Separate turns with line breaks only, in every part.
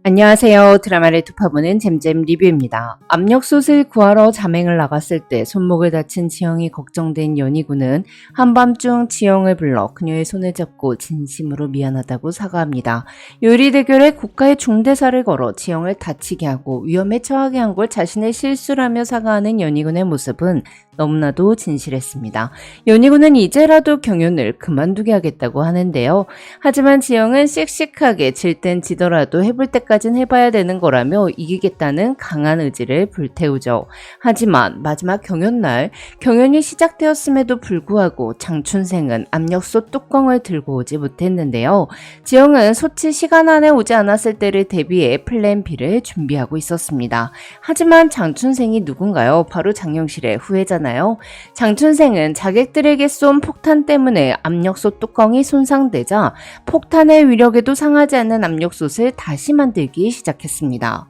안녕하세요. 드라마를 톱파보는 잼잼 리뷰입니다. 압력솥을 구하러 자맹을 나갔을 때 손목을 다친 지영이 걱정된 연희군은 한밤중 지영을 불러 그녀의 손을 잡고 진심으로 미안하다고 사과합니다. 요리 대결에 고가의 중대사를 걸어 지영을 다치게 하고 위험에 처하게 한 걸 자신의 실수라며 사과하는 연희군의 모습은 너무나도 진실했습니다. 연희군은 이제라도 경연을 그만두게 하겠다고 하는데요. 하지만 지영은 씩씩하게 질 땐 지더라도 해볼 때까진 해봐야 되는 거라며 이기겠다는 강한 의지를 불태우죠. 하지만 마지막 경연날 경연이 시작되었음에도 불구하고 장춘생은 압력솥 뚜껑을 들고 오지 못했는데요. 지영은 소치 시간 안에 오지 않았을 때를 대비해 플랜 B를 준비하고 있었습니다. 하지만 장춘생이 누군가요? 바로 장영실의 후예잖아요. 장춘생은 자객들에게 쏜 폭탄 때문에 압력솥 뚜껑이 손상되자 폭탄의 위력에도 상하지 않는 압력솥을 다시 만들기 시작했습니다.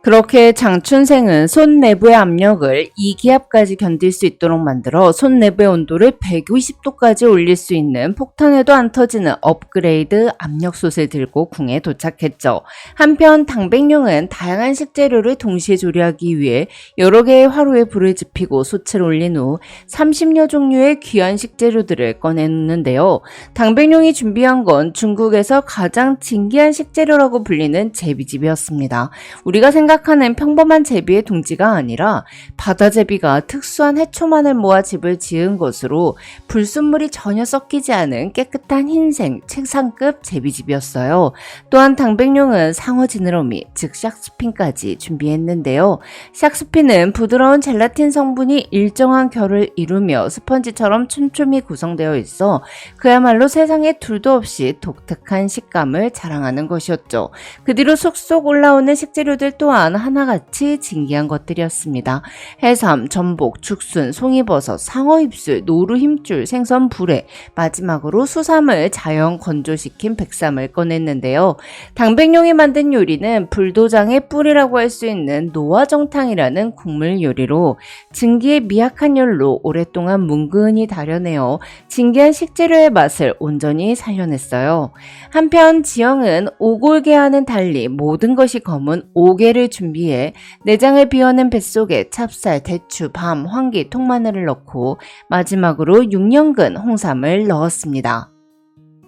그렇게 장춘생은 손 내부의 압력을 2기압까지 견딜 수 있도록 만들어 손 내부의 온도를 150도까지 올릴 수 있는 폭탄에도 안 터지는 업그레이드 압력솥을 들고 궁에 도착했죠. 한편 당백룡은 다양한 식재료를 동시에 조리하기 위해 여러 개의 화로에 불을 지피고 솥을 올린 후 30여 종류의 귀한 식재료들을 꺼내놓는데요. 당백룡이 준비한 건 중국에서 가장 진귀한 식재료라고 불리는 제비즙이었습니다. 우리가 생각하는 평범한 제비의 둥지가 아니라 바다제비가 특수한 해초만을 모아 집을 지은 것으로 불순물이 전혀 섞이지 않은 깨끗한 흰색 책상급 제비집이었어요. 또한 당백룡은 상어 지느러미 즉 샥스핀까지 준비했는데요. 샥스핀은 부드러운 젤라틴 성분이 일정한 결을 이루며 스펀지처럼 촘촘히 구성되어 있어 그야말로 세상에 둘도 없이 독특한 식감을 자랑하는 것이었죠. 그 뒤로 쏙쏙 올라오는 식재료들 또한 하나같이 진귀한 것들이었습니다. 해삼, 전복, 죽순, 송이버섯, 상어입술, 노루힘줄, 생선 불에 마지막으로 수삼을 자연 건조시킨 백삼을 꺼냈는데요. 당백룡이 만든 요리는 불도장의 뿔이라고 할 수 있는 노화정탕이라는 국물 요리로 증기의 미약한 열로 오랫동안 뭉근히 달여내어 진귀한 식재료의 맛을 온전히 살려냈어요. 한편 지영은 오골계와는 달리 모든 것이 검은 오개를 준비해 내장을 비워낸 뱃속에 찹쌀, 대추, 밤, 황기, 통마늘을 넣고 마지막으로 6년근 홍삼을 넣었습니다.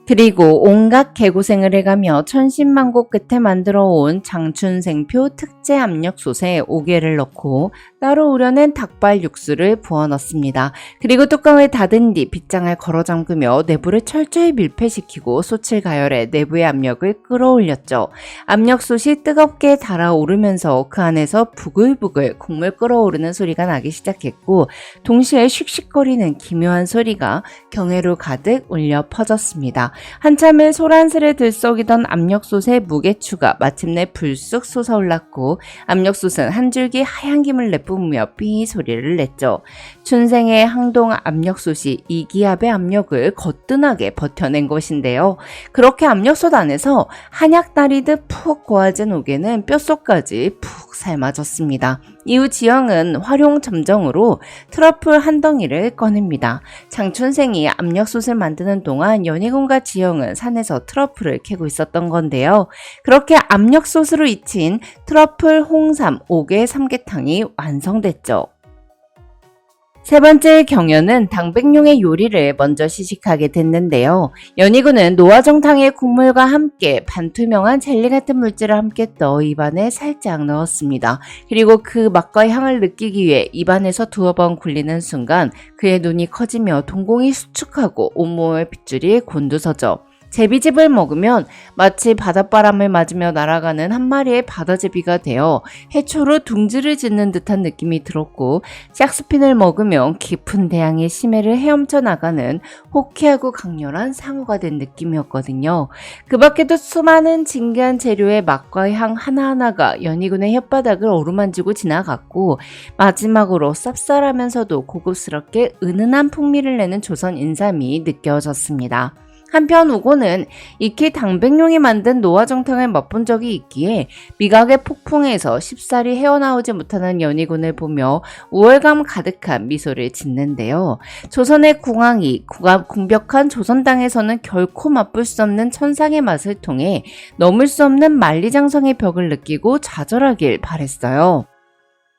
그리고 온갖 개고생을 해가며 천신만고 끝에 만들어 온 장춘생표 특제 압력솥에 오개를 넣고 따로 우려낸 닭발 육수를 부어 넣습니다. 그리고 뚜껑을 닫은 뒤 빗장을 걸어 잠그며 내부를 철저히 밀폐시키고 솥을 가열해 내부의 압력을 끌어올렸죠. 압력솥이 뜨겁게 달아오르면서 그 안에서 부글부글 국물 끓어오르는 소리가 나기 시작했고 동시에 슉슉거리는 기묘한 소리가 경회로 가득 울려 퍼졌습니다. 한참을 소란스레 들썩이던 압력솥의 무게추가 마침내 불쑥 솟아올랐고 압력솥은 한 줄기 하얀 김을 내뿜으며 삐 소리를 냈죠. 춘생의 항동 압력솥이 2기압의 압력을 거뜬하게 버텨낸 것인데요. 그렇게 압력솥 안에서 한약 다리듯 푹 고아진 오개는 뼛속까지 푹 삶아졌습니다. 이후 지영은 활용 점정으로 트러플 한 덩이를 꺼냅니다. 장춘생이 압력솥을 만드는 동안 연희군과 지영은 산에서 트러플을 캐고 있었던 건데요. 그렇게 압력솥으로 잊힌 트러플 홍삼 5개 삼계탕이 완성됐죠. 세 번째 경연은 당백룡의 요리를 먼저 시식하게 됐는데요. 연희군은 노화정탕의 국물과 함께 반투명한 젤리 같은 물질을 함께 떠 입안에 살짝 넣었습니다. 그리고 그 맛과 향을 느끼기 위해 입안에서 두어 번 굴리는 순간 그의 눈이 커지며 동공이 수축하고 온몸의 핏줄이 곤두서죠. 제비즙을 먹으면 마치 바닷바람을 맞으며 날아가는 한 마리의 바다제비가 되어 해초로 둥지를 짓는 듯한 느낌이 들었고 샥스핀을 먹으면 깊은 대양의 심해를 헤엄쳐 나가는 호쾌하고 강렬한 상어가 된 느낌이었거든요. 그 밖에도 수많은 진귀한 재료의 맛과 향 하나하나가 연희군의 혓바닥을 어루만지고 지나갔고 마지막으로 쌉쌀하면서도 고급스럽게 은은한 풍미를 내는 조선 인삼이 느껴졌습니다. 한편 우고는 익히 당백룡이 만든 노화정탕을 맛본 적이 있기에 미각의 폭풍에서 쉽사리 헤어나오지 못하는 연희군을 보며 우월감 가득한 미소를 짓는데요. 조선의 궁왕이 궁벽한 조선땅에서는 결코 맛볼 수 없는 천상의 맛을 통해 넘을 수 없는 만리장성의 벽을 느끼고 좌절하길 바랬어요.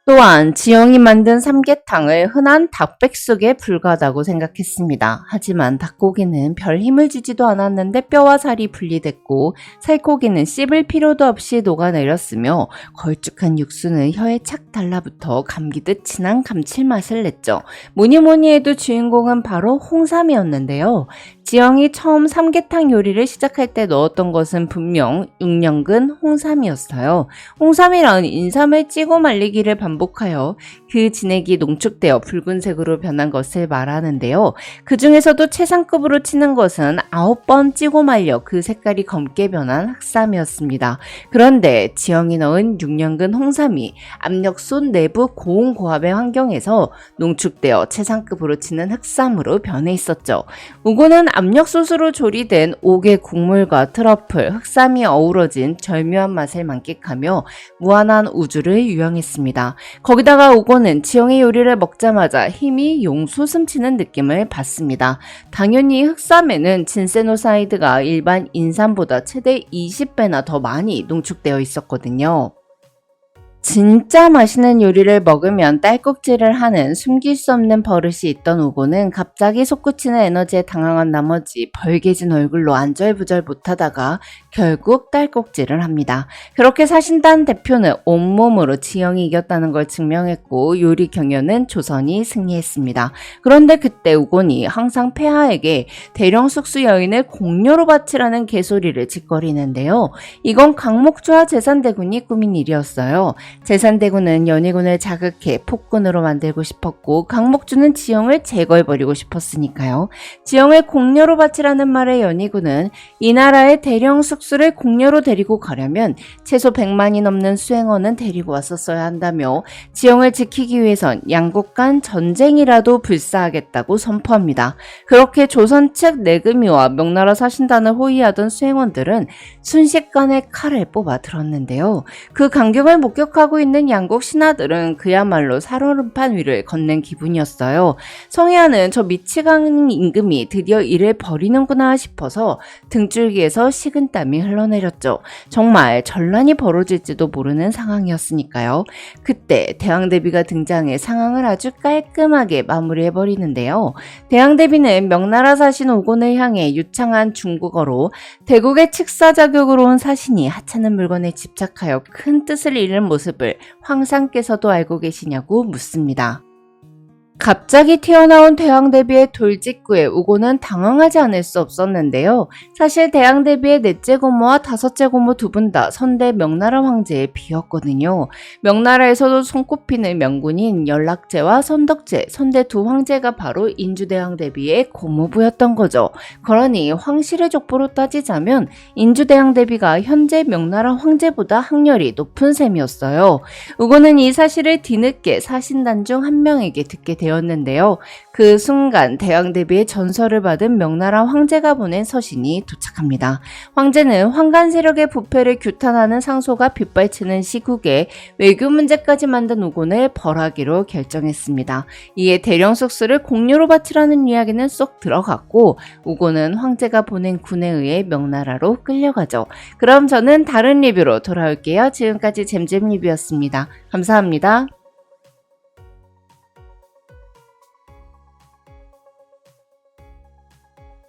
또한 지영이 만든 삼계탕을 흔한 닭백숙에 불과하다고 생각했습니다. 하지만 닭고기는 별 힘을 주지도 않았는데 뼈와 살이 분리됐고 살코기는 씹을 필요도 없이 녹아내렸으며 걸쭉한 육수는 혀에 착 달라붙어 감기듯 진한 감칠맛을 냈죠. 뭐니뭐니 해도 주인공은 바로 홍삼이었는데요. 지영이 처음 삼계탕 요리를 시작할 때 넣었던 것은 분명 6년근 홍삼이었어요. 홍삼이란 인삼을 찌고 말리기를 반복하여 그 진액이 농축되어 붉은색으로 변한 것을 말하는데요. 그 중에서도 최상급으로 치는 것은 9번 찌고 말려 그 색깔이 검게 변한 흑삼이었습니다. 그런데 지영이 넣은 6년근 홍삼이 압력솥 내부 고온고압의 환경에서 농축되어 최상급으로 치는 흑삼으로 변해 있었죠. 우고는 압력솥으로 조리된 옥의 국물과 트러플, 흑삼이 어우러진 절묘한 맛을 만끽하며 무한한 우주를 유영했습니다. 거기다가 우고는 지영의 요리를 먹자마자 힘이 용솟음치는 느낌을 받습니다. 당연히 흑삼에는 진세노사이드가 일반 인삼보다 최대 20배나 더 많이 농축되어 있었거든요. 진짜 맛있는 요리를 먹으면 딸꾹질을 하는 숨길 수 없는 버릇이 있던 우고는 갑자기 솟구치는 에너지에 당황한 나머지 벌개진 얼굴로 안절부절 못하다가 결국 딸꾹질을 합니다. 그렇게 사신단 대표는 온몸으로 지영이 이겼다는 걸 증명했고 요리 경연은 조선이 승리했습니다. 그런데 그때 우곤이 항상 폐하에게 대령 숙수 여인을 공료로 바치라는 개소리를 짓거리는데요. 이건 강목주와 제산대군이 꾸민 일이었어요. 제산대군은 연희군을 자극해 폭군으로 만들고 싶었고 강목주는 지영을 제거해버리고 싶었으니까요. 지영을 공료로 바치라는 말에 연희군은 이 나라의 대령 숙수를 공료로 데리고 가려면 최소 100만이 넘는 수행원은 데리고 왔었어야 한다며 지영을 지키기 위해선 양국 간 전쟁이라도 불사하겠다고 선포합니다. 그렇게 조선 측 내금위와 명나라 사신단을 호위하던 수행원들은 순식간에 칼을 뽑아 들었는데요. 그 강경을 목격하고 있는 양국 신하들은 그야말로 살얼음판 위를 걷는 기분이었어요. 성희아는 저 미치광 임금이 드디어 이를 벌이는구나 싶어서 등줄기에서 식은땀이 흘러내렸죠. 정말 전란이 벌어질지도 모르는 상황이었으니까요. 그때 대왕대비가 등장해 상황을 아주 깔끔하게 마무리해버리는데요. 대왕대비는 명나라 사신 오곤을 향해 유창한 중국어로 대국의 칙사 자격으로 온 사신이 하찮은 물건에 집착하여 큰 뜻을 잃은 모습을 황상께서도 알고 계시냐고 묻습니다. 갑자기 튀어나온 대왕대비의 돌직구에 우고는 당황하지 않을 수 없었는데요. 사실 대왕대비의 넷째 고모와 다섯째 고모 두 분 다 선대 명나라 황제의 비였거든요. 명나라에서도 손꼽히는 명군인 연락제와 선덕제, 선대 두 황제가 바로 인주대왕대비의 고모부였던 거죠. 그러니 황실의 족보로 따지자면 인주대왕대비가 현재 명나라 황제보다 학렬이 높은 셈이었어요. 우고는 이 사실을 뒤늦게 사신단 중 한 명에게 듣게 되었는데요. 그 순간 대왕대비의 전설을 받은 명나라 황제가 보낸 서신이 도착합니다. 황제는 황간 세력의 부패를 규탄하는 상소가 빗발치는 시국에 외교 문제까지 만든 우곤을 벌하기로 결정했습니다. 이에 대령 숙수를 공료로 바치라는 이야기는 쏙 들어갔고 우곤은 황제가 보낸 군에 의해 명나라로 끌려가죠. 그럼 저는 다른 리뷰로 돌아올게요. 지금까지 잼잼 리뷰였습니다. 감사합니다.